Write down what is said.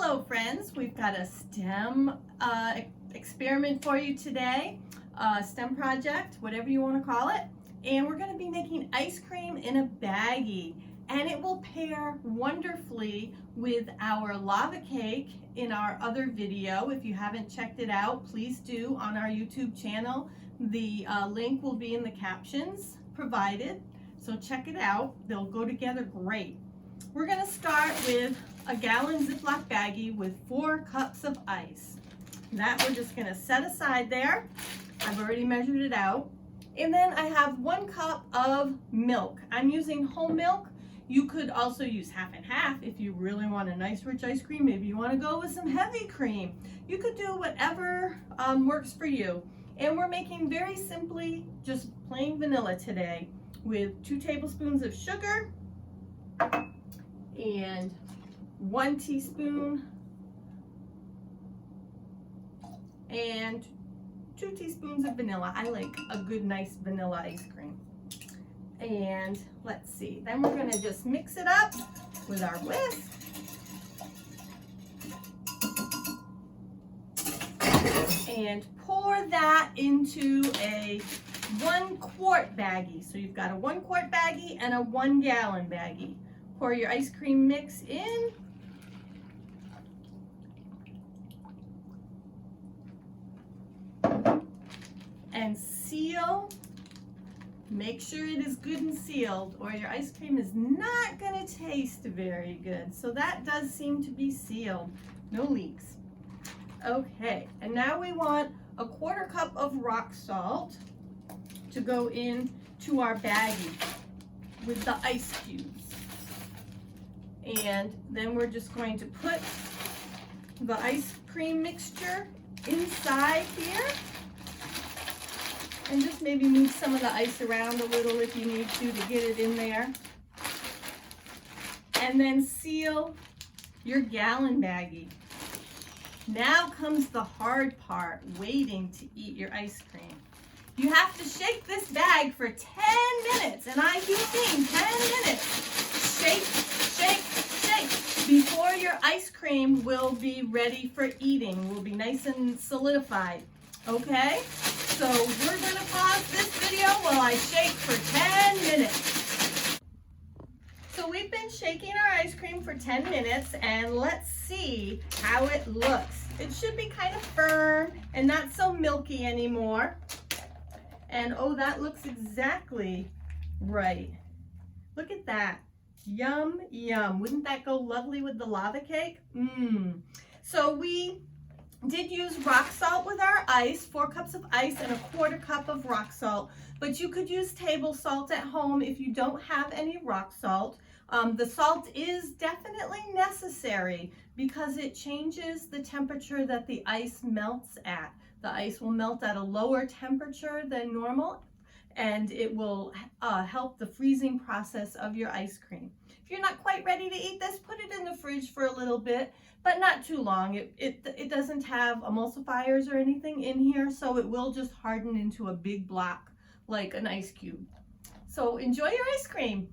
Hello friends, we've got a STEM experiment for you today, STEM project, whatever you want to call it, and we're going to be making ice cream in a baggie, and it will pair wonderfully with our lava cake in our other video. If you haven't checked it out, please do on our YouTube channel. The link will be in the captions provided, so check it out. They'll go together great. We're going to start with a gallon Ziploc baggie with 4 cups of ice. That we're just going to set aside there. I've already measured it out. And then I have 1 cup of milk. I'm using whole milk. You could also use half and half if you really want a nice rich ice cream. Maybe you want to go with some heavy cream. You could do whatever works for you. And we're making very simply just plain vanilla today with 2 tablespoons of sugar and 1 teaspoon and 2 teaspoons of vanilla. I like a good nice vanilla ice cream. And let's see, then we're going to just mix it up with our whisk. And pour that into a 1 quart baggie. So you've got a 1 quart baggie and a 1 gallon baggie. Pour your ice cream mix in. And seal. Make sure it is good and sealed, or your ice cream is not going to taste very good. So that does seem to be sealed. No leaks. Okay, and now we want a 1/4 cup of rock salt to go into our baggie with the ice cubes. And then we're just going to put the ice cream mixture inside here. And just maybe move some of the ice around a little if you need to get it in there. And then seal your gallon baggie. Now comes the hard part, waiting to eat your ice cream. You have to shake this bag for 10 minutes, and I keep saying 10 minutes. Shake, shake, shake, before your ice cream will be ready for eating, will be nice and solidified. Okay, so we're going to pause this video while I shake for 10 minutes. So we've been shaking our ice cream for 10 minutes, and let's see how it looks. It should be kind of firm and not so milky anymore. And oh, that looks exactly right. Look at that. Yum, yum. Wouldn't that go lovely with the lava cake? So we did use rock salt with our ice, 4 cups of ice and a 1/4 cup of rock salt. But you could use table salt at home if you don't have any rock salt. The salt is definitely necessary because it changes the temperature that the ice melts at. The ice will melt at a lower temperature than normal, and it will help the freezing process of your ice cream. If you're not quite ready to eat this, put it in the fridge for a little bit, but not too long. It doesn't have emulsifiers or anything in here, so it will just harden into a big block like an ice cube. So enjoy your ice cream.